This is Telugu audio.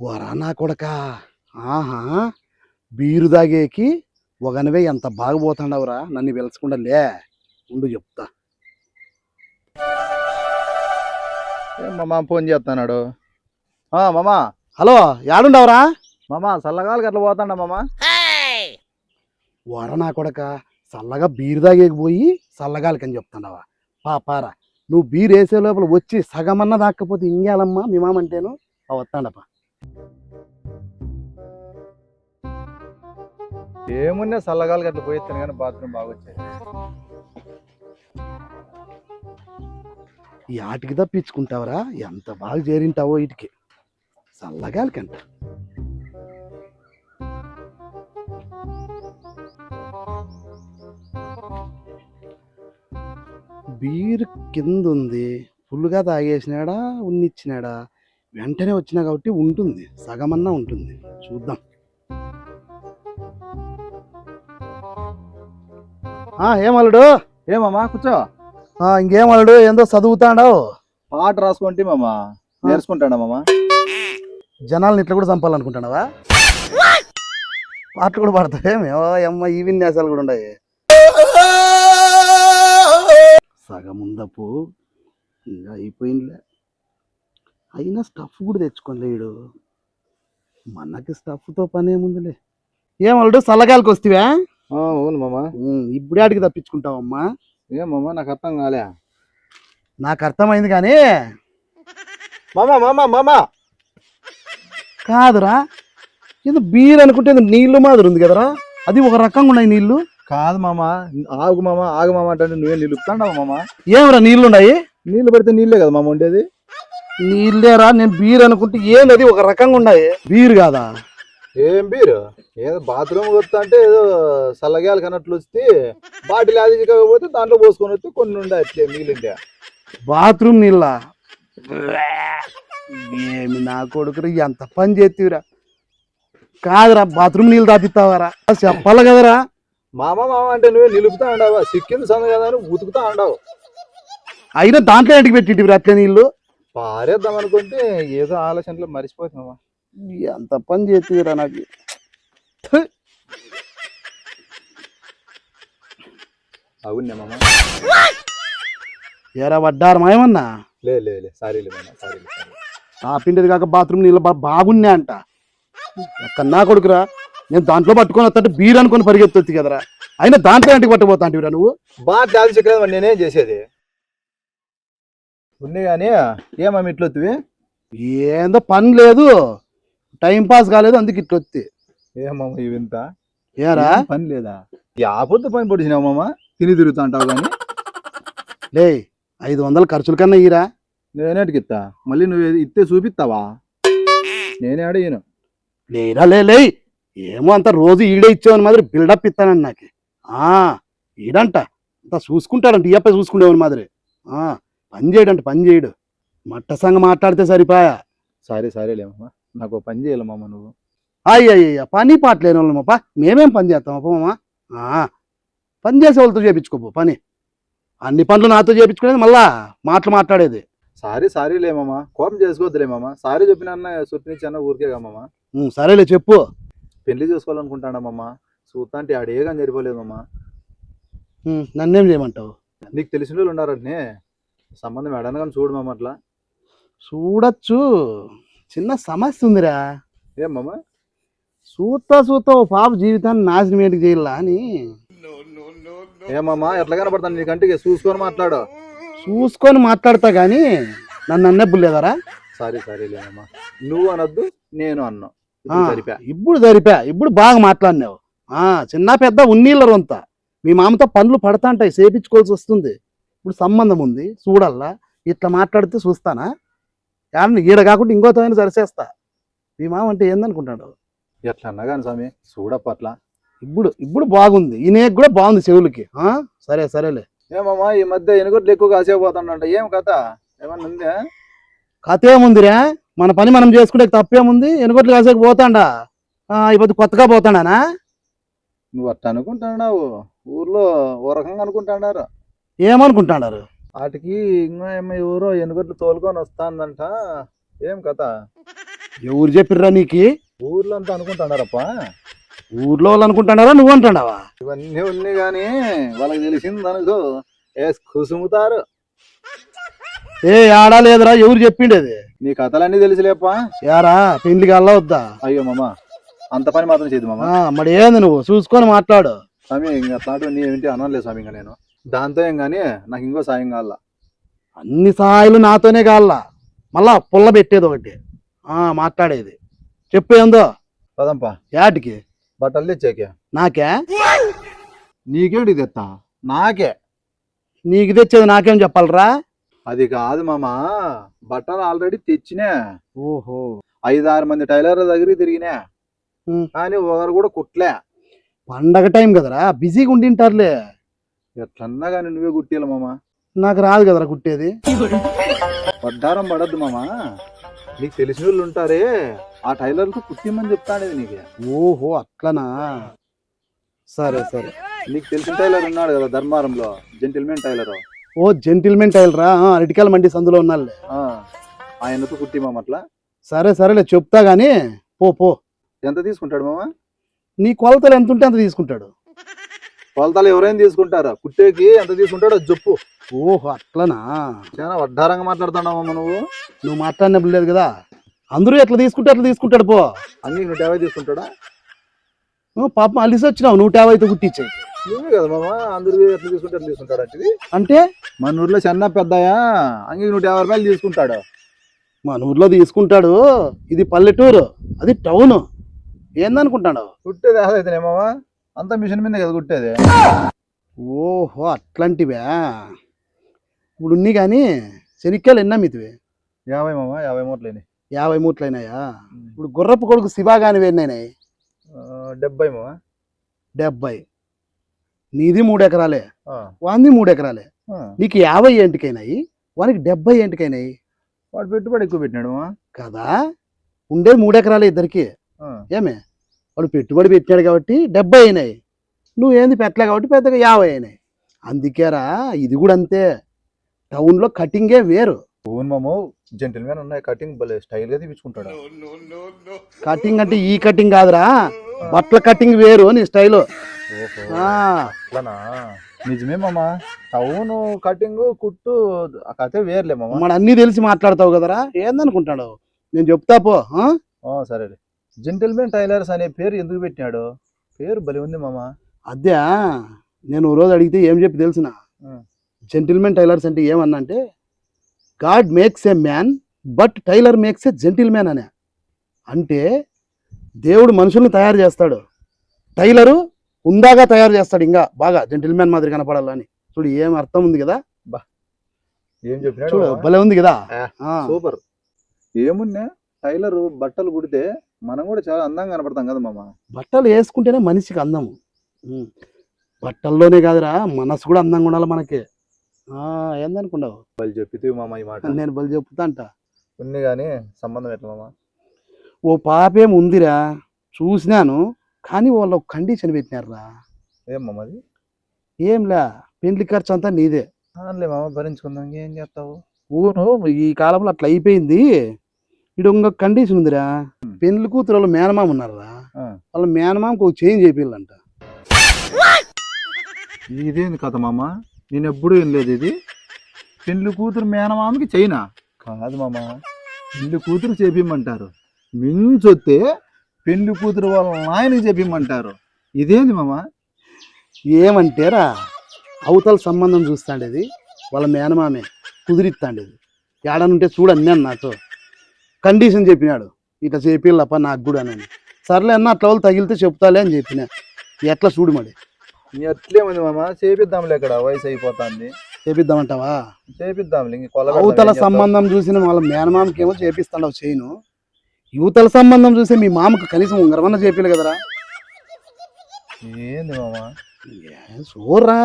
వరా నా కొడకా. ఆహా, బీరు దాగేకి ఒకనివే ఎంత బాగపోతాండవురా. నన్ను పిలుచకుండా లే, ఉండు చెప్తా. ఏం మామ ఫోన్ చేస్తున్నాడు? మామా. హలో, యాడుండవురా? మామ చల్లగాలికి అట్లా పోతాండా మామ. వర నా కొడక, చల్లగా బీరు దాగేకి పోయి చల్లగాలికని చెప్తాండవా? పారా, నువ్వు బీరు వేసే లోపల వచ్చి సగమన్నా దాక్కపోతే ఇంగేలమ్మా మీ మామంటేను. వస్తాండపా. ఏమున్నా చల్లగాలికి అట్లా పోయిస్తాను కానీ బాత్రూమ్ బాగా వచ్చేది. ఈ ఆటికి తప్పించుకుంటావరా, ఎంత బాగా చేరింటావో ఇటుకి చల్లగాలికంట. బీరు కింద ఉంది, ఫుల్గా తాగేసినాడా ఉన్నిచ్చినాడా? వెంటనే వచ్చినా కాబట్టి ఉంటుంది, సగమన్నా ఉంటుంది. చూద్దాం. ఏమల్లుడు? ఏమమ్మా కూర్చో. ఇంకేమల్లుడు, ఏందో చదువుతాడావు? పాట రాసుకుంటే మామ నేర్చుకుంటాడా మామ. జనాలను ఇట్లా కూడా చంపాలనుకుంటున్నావా? పాటలు కూడా పాడతావేమో అమ్మ, ఈ విన్యాసాలు కూడా ఉన్నాయి. సగముందపు ఇంకా అయిపోయిందిలే. అయినా స్టఫ్ కూడా తెచ్చుకోలేడు. మనకి స్టఫ్తో పని ఏముందిలే. ఏమల్లుడు, చల్లగాలికి వస్తేవా? అవును మామ. ఇప్పుడే అడిగి తప్పించుకుంటావమ్మా? ఏమమ్మా నాకు అర్థం కాలే. నాకు అర్థమైంది కానీ మామ మామ మామ కాదురా, ఇది బీర్ అనుకుంటే నీళ్లు మాదిరి ఉంది కదరా. అది ఒక రకంగా ఉన్నాయి నీళ్లు. కాదు మామ, ఆగు మామ ఆగు మామ అంటే నువ్వే నిలుపుతాండావు మామ. ఏమరా నీళ్లు ఉన్నాయి? నీళ్లు పెడితే నీళ్ళే కదా మామ ఉండేది. నీళ్ళేరా, నేను బీర్ అనుకుంటే ఏంది అది ఒక రకంగా ఉన్నాయి. బీర్ కాదా? ఏం బీరు? ఏదో బాత్రూమ్ వస్తా అంటే ఏదో చల్లగాలి కన్నట్లు వస్తే బాటిల్ అది కాకపోతే దాంట్లో పోసుకొని వస్తే కొన్ని ఉండే అట్లే నీళ్ళుండే. బాత్రూమ్ నీళ్ళ? ఏమి నా కొడుకురా, ఎంత పని చేతివిరా. కాదురా, బాత్రూమ్ నీళ్ళు తాపిస్తావారా? చెప్పాలి కదరా. మామ మామ అంటే నువ్వే నిలుపుతా అండావా? సిక్కింది సంద కదా అని ఉతుకుతా అండావు. అయినా దాంట్లో ఇంటికి పెట్టిటివిరా అట్లే నీళ్ళు? పారేద్దాం అనుకుంటే ఏదో ఆలోచనలో మర్చిపోతుంది మామ. ఎంత పని చేతివిరా నాకు. అవునే మామ. ఎరా వడ్డారు మాయమన్నా? లే సారీలే మామ, సారీలే. తాపిండేది కాక బాత్రూమ్ నీళ్ళు బాగున్నాయి అంట. ఎక్కడ నా కొడుకురా, నేను దాంట్లో పట్టుకొని వస్తా బీర్ అనుకొని పరిగెత్తొచ్చు కదరా. అయినా దాంట్లో ఇంటికి పట్టుకుపోతా అంటివిరా నువ్వు? బాగా ఆలోచించలేదు నేనేం చేసేది ఉంది కానీ. ఏమమ్మ ఇట్లా వత్తివి? ఏందో పని లేదు, టైం పాస్ కాలేదు, అందుకు ఇట్లా వస్తే. ఏమమ్మ ఇవింత ఏరా పని లేదా? యాపొద్దు పని పొడిచినావు మామ, తిని తిరుగుతా అంటావు కానీ. లే, 500 ఖర్చుల కన్నా ఇరా. నేనేటికి ఇస్తా? మళ్ళీ నువ్వు ఇస్తే చూపిస్తావా? నేనే అడిగాను. లేరా లే, ఏమో అంత రోజు ఈడే ఇచ్చేవని మాదిరి బిల్డప్ ఇస్తానండి నాకు. ఈడంట అంత చూసుకుంటాడంట, ఈ అబ్బాయి చూసుకునేవని మాదిరి. పని చేయడంట, పని చేయడు. మట్ట సంగ మాట్లాడితే సరిపోయా. సరేలేమమ్మా, నాకు పని చేయాలి మామ నువ్వు. అయ్యయ్య, పని పాటలేని వాళ్ళమప్ప, మేమేం పని చేస్తాం అప్పమ్మా? పని చేసే వాళ్ళతో చేయించుకోపో పని. అన్ని పనులు నాతో చేయించుకునేది, మళ్ళా మాట్లాడేది. సారీలేమమ్మా, కోపం చేసుకోవద్దులేమమ్మా. సారీ చెప్పిన చెప్పిన ఊరికే కమ్మమ్మా. సరేలే చెప్పు. పెళ్లి చేసుకోవాలనుకుంటానమ్మా. చూస్తా అంటే ఆడే కానీ సరిపోలేదమ్మా. నన్నేం చేయమంటావు? నీకు తెలిసిన వాళ్ళు ఉన్నారంటే సంబంధం ఎడన కానీ చూడు మామ. అట్లా చూడచ్చు, చిన్న సమస్య ఉందిరా. ఏమమ్మా? చూస్తా ఓ పాప జీవితాన్ని నాశనం ఏంటి చేయాలా అని. ఏమమ్మా ఎట్లా కనపడతాను నీకంటే? చూసుకొని మాట్లాడు. చూసుకొని మాట్లాడతా గాని నన్ను అన్నెబ్బులేదరా. సరేలేమమ్మా, నువ్వు అనొద్దు నేను అన్నా. ఇప్పుడు సరిపా, ఇప్పుడు బాగా మాట్లాడినావు. చిన్న పెద్ద ఉన్నీళ్ళ రొంత. మీ మామతో పనులు పడతాంటాయి, చేపించుకోవాల్సి వస్తుంది. ఇప్పుడు సంబంధం ఉంది చూడల్లా. ఇట్లా మాట్లాడితే చూస్తానా? ఈడ కాకుండా ఇంకోతో సరిచేస్తా. మీ మామ అంటే ఏందనుకుంటాడు? ఎట్లా అన్నా కానీ స్వామి చూడప్పట్లా. ఇప్పుడు బాగుంది, ఈయన కూడా బాగుంది చెవులకి. సరేలే. ఏమమ్మా ఈ మధ్య ఎనుగొట్లు ఎక్కువ కాసేపోతాడంట, ఏం కథ? ఏమన్నా ఉందా? కథ ఏముందిరా, మన పని మనం చేసుకుంటే తప్పేముంది? ఎనుగొట్లు కాసేపు పోతాడా? ఇప్పుడు కొత్తగా పోతాడానా? నువ్వు అట్లా అనుకుంటున్నావు, ఊర్లో ఓ రకంగా అనుకుంటున్నారు. ఏమనుకుంటున్నారు? వాటికి ఇంకా ఎవరో ఎనుగొట్లు తోలుకొని వస్తాందంట, ఏం కథ? ఎవరు చెప్పిర్రా నీకు? ఊర్లో అంతా అనుకుంటున్నారప్ప. ఊర్లో వాళ్ళు అనుకుంటున్నారా, నువ్వు అంటున్నావా? ఇవన్నీ ఉన్నాయి కానీ వాళ్ళకి తెలిసింది అనుకో కుసుముతారు. ఏ ఆడా లేదురా, ఎవరు చెప్పిండేది? నీ కథలన్నీ తెలిసిలేప్ప. యారా పెళ్లికి అల్లా వద్దా? అయ్యో మామ, అంత పని మాత్రం చేయదు మామ. మరి ఏంది నువ్వు చూసుకొని మాట్లాడు. స్వామి ఇంకా అట్లాంటివి నీ ఏంటి అనలేదు స్వామి. ఇంకా నేను దాంతో ఏం కానీ నాకు ఇంకో సాయం కావాలా. అన్ని సహాయాలు నాతోనే కావాలా, మళ్ళా పుల్ల పెట్టేది ఒకటి మాట్లాడేది. చెప్పు ఏందో. పదంపా. యాటికి? బట్టలు తెచ్చాకే. నాకే? నీకేంటి తెస్తా? నాకే. నీకు తెచ్చేది నాకేం చెప్పాలరా? అది కాదు మామ, బట్టలు ఆల్రెడీ తెచ్చినా. ఓహో. 5-6 మంది టైలర్ల దగ్గరికి తిరిగినా కానీ ఒకరు కూడా కుట్లే. పండగ టైం కదరా, బిజీగా ఉండింటారులే. ఎట్లన్నా కానీ నువ్వే కుట్టియాలి మామ. నాకు రాదు కదరా కుట్టేది. పడ్డారం పడద్దు మామ. నీకు తెలిసిన వాళ్ళు ఉంటారే, ఆ టైలర్తో కుట్టిమని చెప్తానేది నీకు. ఓహో అట్లనా? సరే సరే. నీకు తెలిసిన టైలర్ ఉన్నాడు కదా ధర్మారంలో, జెంటిల్మెన్ టైలర్. ఓ జెంటిల్మెన్ టైలరా, అరటికాయల మండి సందులో ఉన్నాళ్ళే. ఆయనతో కుట్టి మామ అట్లా. సరే సరేలే చెప్తా గానీ పో పో. ఎంత తీసుకుంటాడు మామ? నీ కొలతలు ఎంత ఉంటే అంత తీసుకుంటాడు. కొలతలు ఎవరైనా తీసుకుంటారా? కుట్టేకి ఎంత తీసుకుంటాడో చెప్పు. ఓహో అట్లనా? చాలా వడ్డారంగా మాట్లాడుతున్నావు మామ నువ్వు. నువ్వు మాట్లాడినప్పుడు లేదు కదా, అందరూ ఎట్లా తీసుకుంటే అట్లా తీసుకుంటాడు పో. అన్ని 150 తీసుకుంటాడా? పాపం అలిసి వచ్చినావు 150 కుట్టించేది. నువ్వే కదా మామ అందరూ ఎట్లా తీసుకుంటే అట్లా తీసుకుంటాడు అంటే. అంటే మన ఊర్లో చిన్న పెద్దయా అంగి 150 రూపాయలు తీసుకుంటాడు. మన ఊర్లో తీసుకుంటాడు, ఇది పల్లెటూరు, అది టౌన్. ఏందనుకుంటాడు? కుట్టేది అయితే మామ అంతా మిషన్ మీద కదా కుట్టేది. ఓహో అట్లాంటివే. ఇప్పుడు ఉన్ని కానీ శనిక్కాయలు ఎన్నా మీతివి? 50 మామ, 50 మూటలేని. 50 మూటలు అయినాయా? ఇప్పుడు గుర్రపు కొడుకు శివాగాని ఎన్నైనాయి? 70 మామ. 70. నీది 3 ఎకరాలే, వాంది 3 ఎకరాలే. నీకు 50 ఏంటికైనాయి, వానికి 70 ఏంటికైనాయి? వాడు పెట్టుబడి ఎక్కువ పెట్టినాడు కదా. ఉండేది 3 ఎకరాలే ఇద్దరికి. ఏమే వాడు పెట్టుబడి పెట్టినాడు కాబట్టి 70 అయినాయి. నువ్వేంది పెట్టలే కాబట్టి పెద్దగా 50 అయినాయి. అందుకేరా ఇది కూడా అంతే. టౌన్లో కటింగే వేరు. అవును మామ, జెంటిల్మెన్ ఉన్నాయి కటింగ్ భలే స్టైల్ గా తీపించుకుంటాడు. కటింగ్ అంటే ఈ కటింగ్ కాదురా, బట్టల కటింగ్ వేరు నీ స్టైలు. నిజమే మామ, టౌన్ కటింగ్ కుట్టు కథ వేర్లే మామ. మన అన్ని తెలిసి మాట్లాడతావు కదరా, ఏందనుకుంటాడు? నేను చెప్తా పో. సరే. జెంటిల్మెన్ టైలర్స్ అనే పేరు ఎందుకు పెట్టినాడు? పేరు భలే ఉంది మామ. అదే నేను రోజు అడిగితే ఏం చెప్పి తెలిసిన, జెంటిల్మెన్ టైలర్స్ అంటే ఏమన్నా అంటే, God makes a man but tailor makes a gentleman అనే. అంటే దేవుడు మనుషుల్ని తయారు చేస్తాడు, టైలరు ఉందాగా తయారు చేస్తాడు, ఇంకా బాగా జెంటిల్మెన్ మాదిరి కనపడాలని. చూడు ఏం అర్థం ఉంది కదా. ఏం చెప్పినాడు? చూడు భలే ఉంది కదా. సూపర్. ఏమున్నా టైలర్ బట్టలు కుడితే మనం కూడా చాలా అందంగా కనపడతాం కదా మామ. బట్టలు వేసుకుంటేనే మనిషికి అందము. బట్టల్లోనే కాదురా, మనసు కూడా అందంగా ఉండాలి మనకి. ఏందనుకున్నావు? బలి చెప్పితే మామ ఈ మాట. నేను బలి చెప్తా అంట. ఉంది కానీ సంబంధం ఎట్లా మామ? ఓ పాపేం ఉందిరా, చూసినాను, కానీ వాళ్ళు కండిషన్ పెట్టినారా. ఏం మామ అది? ఏంలే, పెళ్లి ఖర్చు అంతా నీదే. లే మామ, భరించుకుందాం, ఏం చేస్తావు. ఊను ఈ కాలంలో అట్లా అయిపోయింది. ఇక్కడ ఇంకొక కండిషన్ ఉందిరా, పెళ్లి కూతురు వాళ్ళు మేనమామ ఉన్నారా, వాళ్ళ మేనమామకు ఒక చేంజ్ చేయాలంట. ఇదేంది కథ మామ? నేను ఎప్పుడు ఏం లేదు ఇది. పెళ్లి కూతురు మేనమామకి చైనా కాదు మామ, పెళ్లి కూతురు చేపిమ్మంటారు. మించొస్తే పెళ్లి కూతురు వాళ్ళ నాయనకి చేపిమ్మంటారు. ఇదేంది మామ? ఏమంటేరా, అవతల సంబంధం చూస్తాండేది వాళ్ళ మేనమామే కుదిరిస్తాండేది. ఏడనుంటే చూడండి అని నాతో కండిషన్ చెప్పినాడు, ఇట్లా చేపిల్లప్ప నాకు కూడా అని. సర్లే అన్న అట్లా వాళ్ళు తగిలితే చెప్తాలే అని చెప్పిన. ఎట్లా చూడు మరి. ఎట్లేముంది మామ, చేపిద్దాంలే, ఇక్కడ వయసు అయిపోతుంది. చేపిద్దామంటావా? చేపిద్దాంలే. అవతల సంబంధం చూసిన వాళ్ళ మేనమామకి ఏమో చేపిస్తాడు చేయను, యువతల సంబంధం చూసి మీ మామకు కనీసం ఉంగరమన్నా చేపిలే కదరా. ఏంది మామ? చూడరా